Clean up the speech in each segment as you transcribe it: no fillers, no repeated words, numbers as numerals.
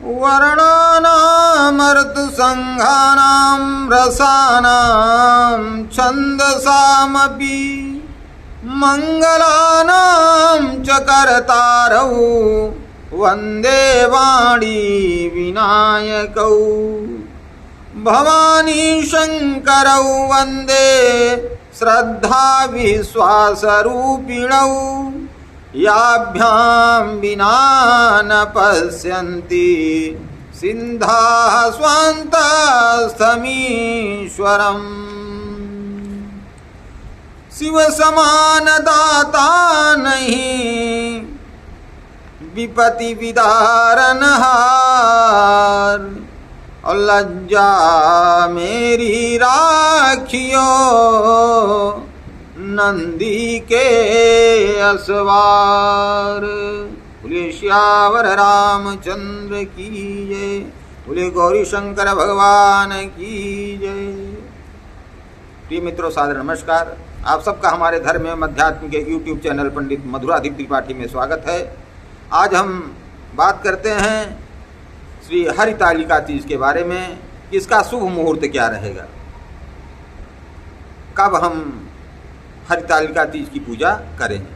वर्णानामर्थसङ्घानां रसानां छन्दसामपि मङ्गलानां च कर्तारौ वन्दे वाणी विनायकौ भवानी शङ्करौ वन्दे श्रद्धा विश्वासरूपिणौ याभ्यां विना न पश्यन्ति सिन्धाः स्वान्तस्थमीश्वरम् शिव समान दाता नहीं विपत्ति विदारनहार और लज्जा मेरी राखियो नंदी के असवार। बोले श्यावर रामचंद्र की जय। बोले गौरी शंकर भगवान की जय। प्रिय मित्रों, सादर नमस्कार। आप सबका हमारे धर्म एवं अध्यात्म के YouTube चैनल पंडित मधुराधिप त्रिपाठी में स्वागत है। आज हम बात करते हैं श्री हरितालिका तीज के बारे में कि इसका शुभ मुहूर्त क्या रहेगा, कब हम हरितालिका तीज की पूजा करें।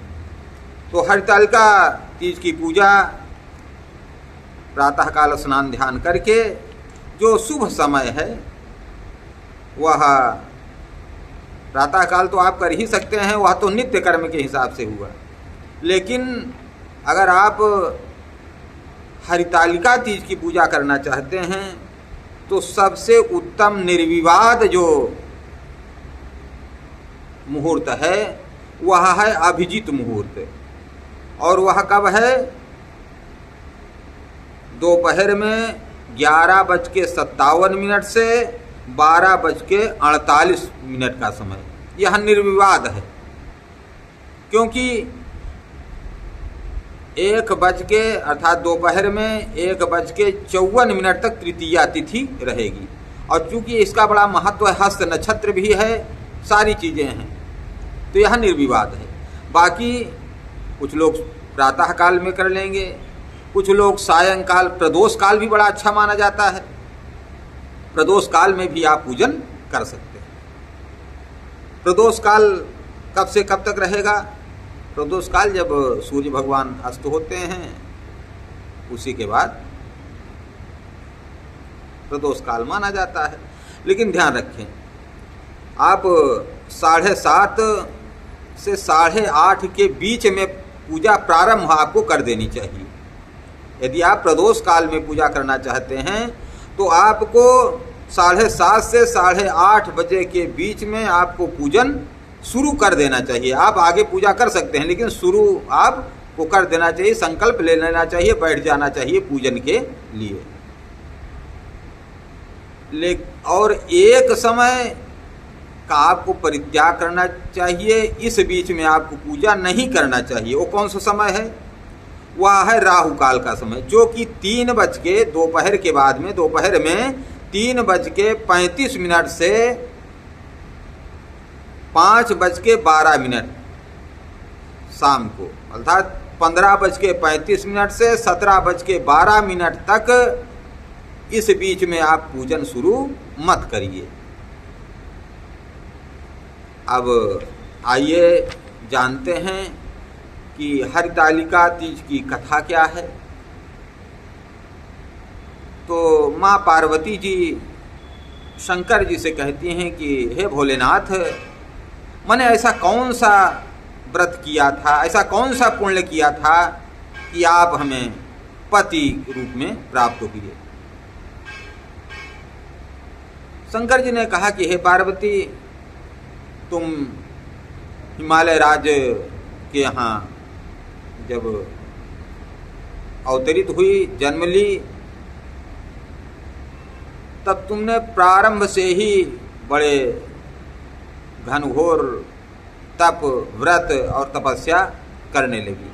तो हरितालिका तीज की पूजा प्रातःकाल स्नान ध्यान करके जो शुभ समय है वह प्रातःकाल तो आप कर ही सकते हैं, वह तो नित्य कर्म के हिसाब से हुआ। लेकिन अगर आप हरितालिका तीज की पूजा करना चाहते हैं तो सबसे उत्तम निर्विवाद जो मुहूर्त है वह है अभिजीत मुहूर्त। और वह कब है? दोपहर में 11:57 से 12:48 का समय, यह निर्विवाद है। क्योंकि 1 अर्थात दोपहर में 1:54 तक तृतीया तिथि रहेगी। और चूंकि इसका बड़ा महत्व है, हस्त नक्षत्र भी है, सारी चीज़ें हैं, तो यह निर्विवाद है। बाकी कुछ लोग प्रातः काल में कर लेंगे, कुछ लोग सायंकाल, प्रदोष काल भी बड़ा अच्छा माना जाता है, प्रदोष काल में भी आप पूजन कर सकते हैं। प्रदोष काल कब से कब तक रहेगा? प्रदोष काल जब सूर्य भगवान अस्त होते हैं उसी के बाद प्रदोष काल माना जाता है। लेकिन ध्यान रखें, आप 7:30 से 8:30 के बीच में पूजा प्रारंभ आपको कर देनी चाहिए। यदि आप प्रदोष काल में पूजा करना चाहते हैं तो आपको 7:30 से 8:30 बजे के बीच में आपको पूजन शुरू कर देना चाहिए। आप आगे पूजा कर सकते हैं, लेकिन शुरू आपको कर देना चाहिए, संकल्प ले लेना चाहिए, बैठ जाना चाहिए पूजन के लिए। और एक समय का आपको परित्याग करना चाहिए, इस बीच में आपको पूजा नहीं करना चाहिए। वो कौन सा समय है? वह है राहु काल का समय, जो कि 3 बज के दोपहर के बाद में, दोपहर में 3:35 से 5:12 शाम को, अर्थात 15:35 से 17:12 तक, इस बीच में आप पूजन शुरू मत करिए। अब आइए जानते हैं कि हरितालिका तीज की कथा क्या है। तो माँ पार्वती जी शंकर जी से कहती हैं कि हे भोलेनाथ, मैंने ऐसा कौन सा व्रत किया था, ऐसा कौन सा पुण्य किया था कि आप हमें पति रूप में प्राप्त किए। शंकर जी ने कहा कि हे पार्वती, तुम हिमालय राज्य के यहाँ जब अवतरित हुई, जन्म ली, तब तुमने प्रारंभ से ही बड़े घनघोर तप, व्रत और तपस्या करने लगी।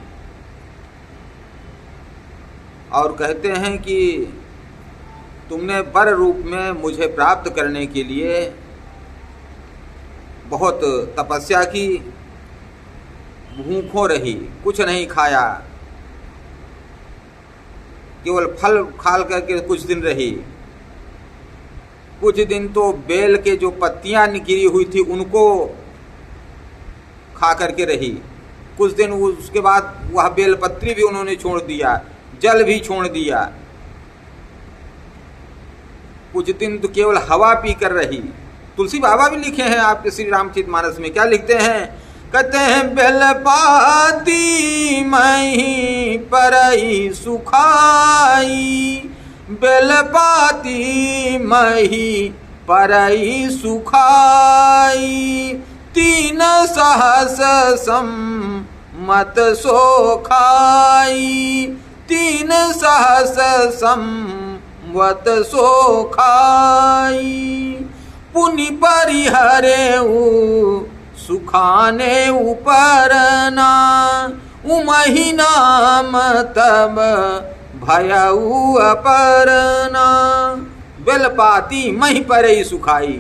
और कहते हैं कि तुमने वर रूप में मुझे प्राप्त करने के लिए बहुत तपस्या की, भूखों रही, कुछ नहीं खाया, केवल फल खा करके कुछ दिन रही। कुछ दिन तो बेल के जो पत्तियां गिरी हुई थी उनको खा करके रही। कुछ दिन उसके बाद वह बेलपत्री भी उन्होंने छोड़ दिया, जल भी छोड़ दिया। कुछ दिन तो केवल हवा पी कर रही। तुलसी बाबा भी लिखे हैं आपके श्री रामचरितमानस में, क्या लिखते हैं? कहते हैं बेलपाती मही परई सुखाई, बेलपाती मही परई सुखाई, 3 सहस सम्मत सो खाई, 3 सहस सम्मत सो खाई, पुनि परिहरेऊ सुखाने उपरना, उमहि नाम तब भयऊ अपरना। बेलपाती मही परई सुखाई,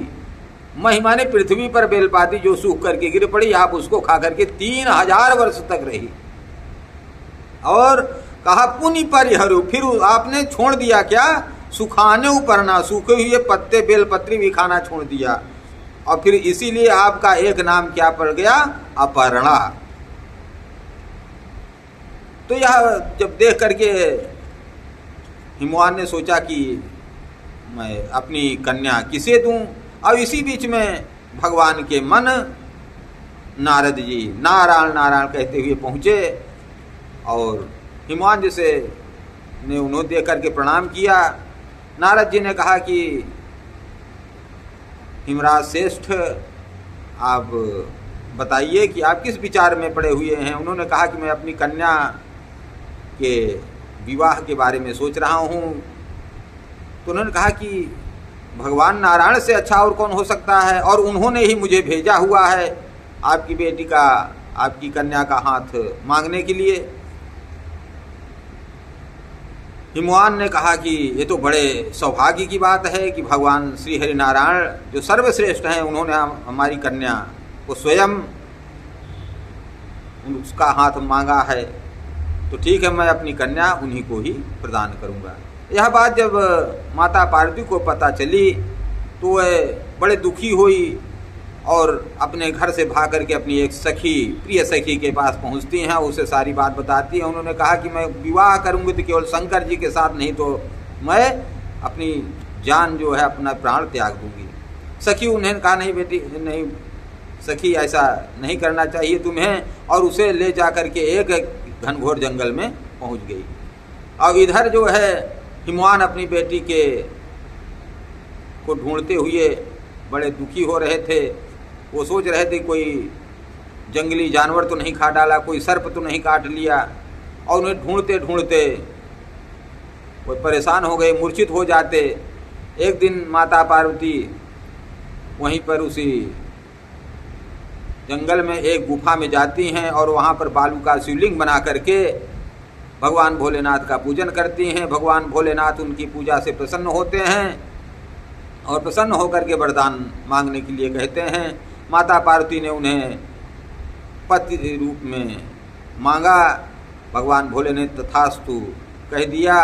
मही माने पृथ्वी पर बेलपाती जो सूख करके गिर पड़ी, आप उसको खा करके 3000 वर्ष तक रही। और कहा पुनि परिहरु, फिर आपने छोड़ दिया क्या? सुखाने उपरना, सूखे हुए पत्ते बेलपत्री भी खाना छोड़ दिया। और फिर इसीलिए आपका एक नाम क्या पड़ गया? अपर्णा। तो यह जब देख करके हिमवान ने सोचा कि मैं अपनी कन्या किसे दूं। अब इसी बीच में भगवान के मन नारद जी नारायण नारायण कहते हुए पहुँचे और हिमवान जी से ने उन्हें देख करके प्रणाम किया। नारद जी ने कहा कि हिमराज श्रेष्ठ, आप बताइए कि आप किस विचार में पड़े हुए हैं। उन्होंने कहा कि मैं अपनी कन्या के विवाह के बारे में सोच रहा हूँ। तो उन्होंने कहा कि भगवान नारायण से अच्छा और कौन हो सकता है, और उन्होंने ही मुझे भेजा हुआ है आपकी बेटी का, आपकी कन्या का हाथ मांगने के लिए। हिमवान ने कहा कि ये तो बड़े सौभाग्य की बात है कि भगवान श्री हरि नारायण जो सर्वश्रेष्ठ हैं, उन्होंने हमारी कन्या को स्वयं उसका हाथ मांगा है। तो ठीक है, मैं अपनी कन्या उन्हीं को ही प्रदान करूंगा। यह बात जब माता पार्वती को पता चली तो वह बड़े दुखी हुई और अपने घर से भाग करके अपनी एक सखी, प्रिय सखी के पास पहुंचती हैं, उसे सारी बात बताती हैं। उन्होंने कहा कि मैं विवाह करूंगी तो केवल शंकर जी के साथ, नहीं तो मैं अपनी जान जो है, अपना प्राण त्याग दूंगी। सखी उन्हें कहा नहीं बेटी, नहीं सखी, ऐसा नहीं करना चाहिए तुम्हें, और उसे ले जा करके एक घनघोर जंगल में पहुंच गई। अब इधर जो है हिमवान अपनी बेटी को ढूंढते हुए बड़े दुखी हो रहे थे। वो सोच रहे थे कोई जंगली जानवर तो नहीं खा डाला, कोई सर्प तो नहीं काट लिया, और उन्हें ढूंढते ढूंढते वो परेशान हो गए, मूर्छित हो जाते। एक दिन माता पार्वती वहीं पर उसी जंगल में एक गुफा में जाती हैं और वहाँ पर बालू का शिवलिंग बना करके भगवान भोलेनाथ का पूजन करती हैं। भगवान भोलेनाथ उनकी पूजा से प्रसन्न होते हैं और प्रसन्न होकर के वरदान मांगने के लिए कहते हैं। माता पार्वती ने उन्हें पति रूप में मांगा। भगवान भोले ने तथास्तु कह दिया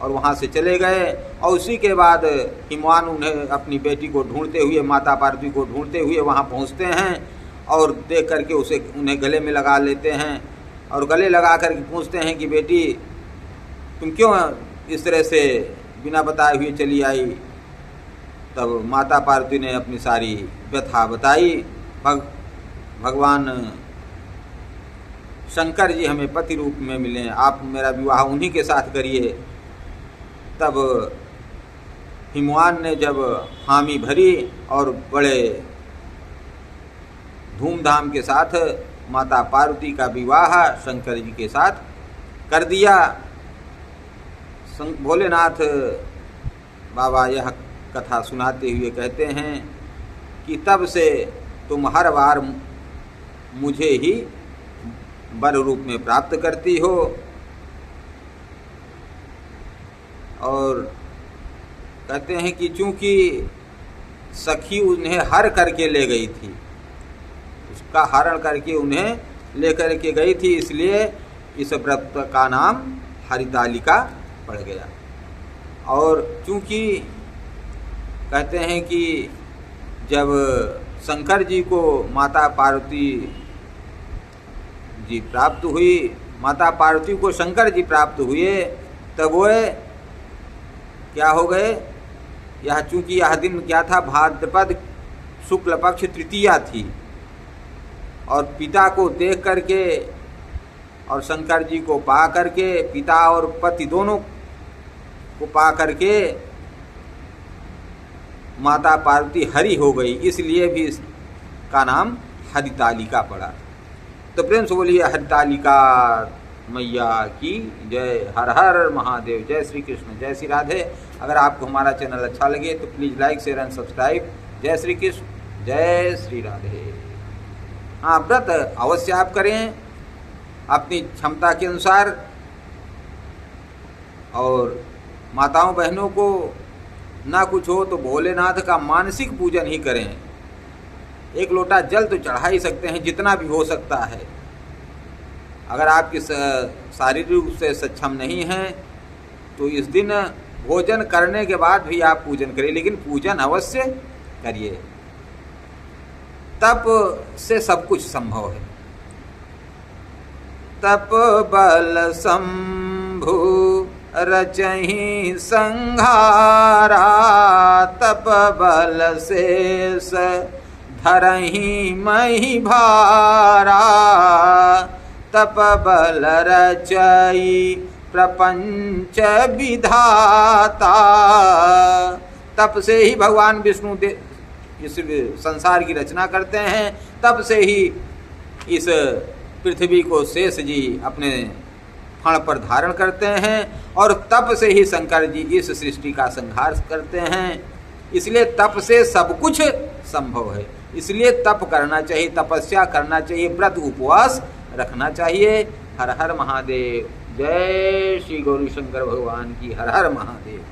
और वहाँ से चले गए। और उसी के बाद हिमवान उन्हें अपनी बेटी को ढूंढते हुए, माता पार्वती को ढूंढते हुए वहाँ पहुँचते हैं और देख करके उन्हें गले में लगा लेते हैं और गले लगा करके पूछते हैं कि बेटी तुम क्यों इस तरह से बिना बताए हुए चली आई। तब माता पार्वती ने अपनी सारी व्यथा बताई। भगवान शंकर जी हमें पति रूप में मिले, आप मेरा विवाह उन्हीं के साथ करिए। तब हिमवान ने जब हामी भरी और बड़े धूमधाम के साथ माता पार्वती का विवाह शंकर जी के साथ कर दिया। भोलेनाथ बाबा यह कथा सुनाते हुए कहते हैं कि तब से तुम हर बार मुझे ही वर रूप में प्राप्त करती हो। और कहते हैं कि चूंकि सखी उन्हें हर करके ले गई थी, उसका हरण करके उन्हें लेकर के गई थी, इसलिए इस व्रत का नाम हरितालिका पड़ गया। और चूँकि कहते हैं कि जब शंकर जी को माता पार्वती जी प्राप्त हुई, माता पार्वती को शंकर जी प्राप्त हुए, तब वो क्या हो गए, यह चूँकि यह दिन क्या था, भाद्रपद शुक्ल पक्ष तृतीया थी, और पिता को देख करके और शंकर जी को पा करके, पिता और पति दोनों को पा करके माता पार्वती हरि हो गई, इसलिए भी इसका नाम हरितालिका पड़ा। तो प्रेम से बोलिए हरितालिका मैया की जय। हर हर महादेव। जय श्री कृष्ण, जय श्री राधे। अगर आपको हमारा चैनल अच्छा लगे तो please like share and subscribe. जय श्री कृष्ण, जय श्री राधे। हाँ, व्रत अवश्य आप करें अपनी क्षमता के अनुसार, और माताओं बहनों को ना कुछ हो तो भोलेनाथ का मानसिक पूजन ही करें। एक लोटा जल तो चढ़ा ही सकते हैं, जितना भी हो सकता है। अगर आपकी शारीरिक रूप से सक्षम नहीं है तो इस दिन भोजन करने के बाद भी आप पूजन करिए, लेकिन पूजन अवश्य करिए, तप से सब कुछ संभव है। तप बल शंभु रचहि संघारा, तप बल शेष धरहि मही भारा, तप बल रचई प्रपंच विधाता। तप से ही भगवान विष्णु इस संसार की रचना करते हैं, तप से ही इस पृथ्वी को शेष जी अपने फण पर धारण करते हैं, और तप से ही शंकर जी इस सृष्टि का संहार करते हैं। इसलिए तप से सब कुछ संभव है। इसलिए तप करना चाहिए, तपस्या करना चाहिए, व्रत उपवास रखना चाहिए। हर हर महादेव। जय श्री गौरी शंकर भगवान की। हर हर महादेव।